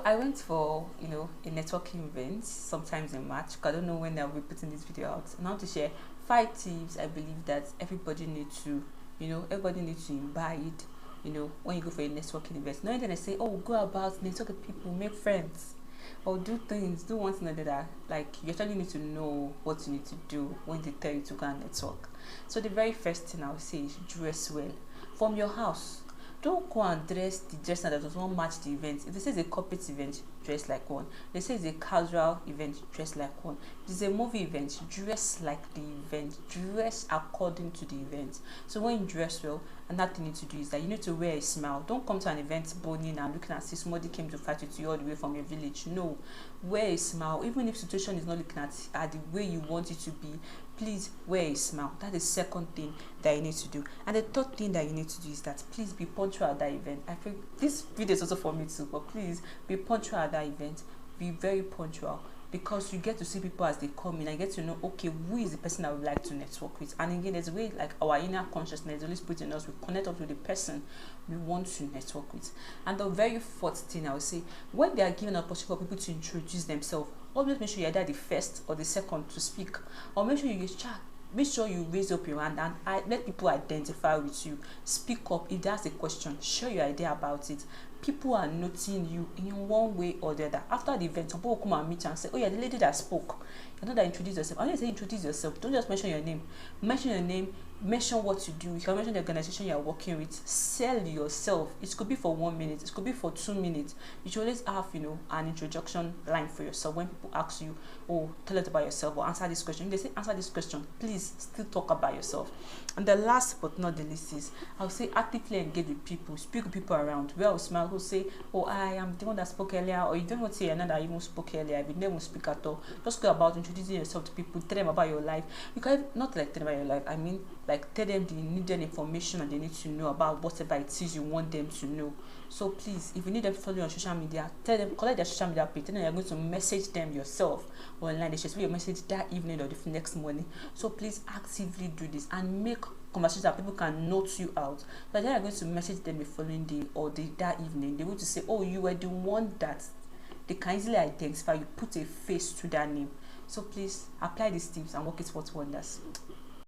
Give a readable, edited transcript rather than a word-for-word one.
I went for a networking event sometimes in March. 'Cause I don't know when I'll be putting this video out. And I want to share 5 tips I believe that everybody needs to imbibe. When you go for a networking event, not then I say, oh, go about network with people, make friends, or do things, do one thing or the other. Like you actually need to know what you need to do when they tell you to go and network. So the very first thing I would say is dress well from your house. Don't go and dress the dress that does not match the event. If they say it's a corporate event, dress like one. They say it's a casual event, dress like one. If it's a movie event, dress like the event. Dress according to the event. So when you dress well, another thing you need to do is that you need to wear a smile. Don't come to an event boning and looking as if somebody came to fight with you all the way from your village. No, wear a smile. Even if situation is not looking at the way you want it to be, please wear a smile. That is the second thing that you need to do. And the third thing that you need to do is that please be punctual at that event. I think this video is also for me too, but please be punctual at that event. Be very punctual, because you get to see people as they come in and get to know, okay, who is the person I would like to network with. And again, there's a way, like our inner consciousness, the Holy Spirit in us, we connect up with the person we want to network with. And the very fourth thing I would say, when they are given an opportunity for people to introduce themselves, always make sure you're either the first or the second to speak, or make sure you chat. Make sure you raise up your hand and let people identify with you. Speak up. If there's a question, share your idea about it. People are noting you in one way or the other. After the event, some people will come and meet you and say, oh yeah, the lady that spoke. You know that introduce yourself. I want to say introduce yourself. Don't just mention your name. Mention your name. Mention what you do. You can mention the organization you are working with. Sell yourself. It could be for 1 minute. It could be for 2 minutes. You should always have, an introduction line for yourself. When people ask you, oh, tell us about yourself or answer this question. If they say answer this question, please still talk about yourself. And the last but not the least is, I would say actively engage with people. Speak with people around. Well, smile. Who say, oh, I am the one that spoke earlier, or you don't want to say another even spoke earlier. If you never speak at all, just go about introducing yourself to people. Tell them about your life. You can not like tell them about your life. I mean, like tell them the needed information and they need to know about whatever it is you want them to know. So please, if you need them to follow you on social media, tell them, collect their social media page, tell them you're going to message them yourself online. They should see your message that evening or the next morning. So please actively do this and make conversations that people can note you out. But then you're going to message them the following day or that evening. They're going to say, oh, you were the one that they can easily identify. You put a face to that name. So please apply these tips and work it for wonders.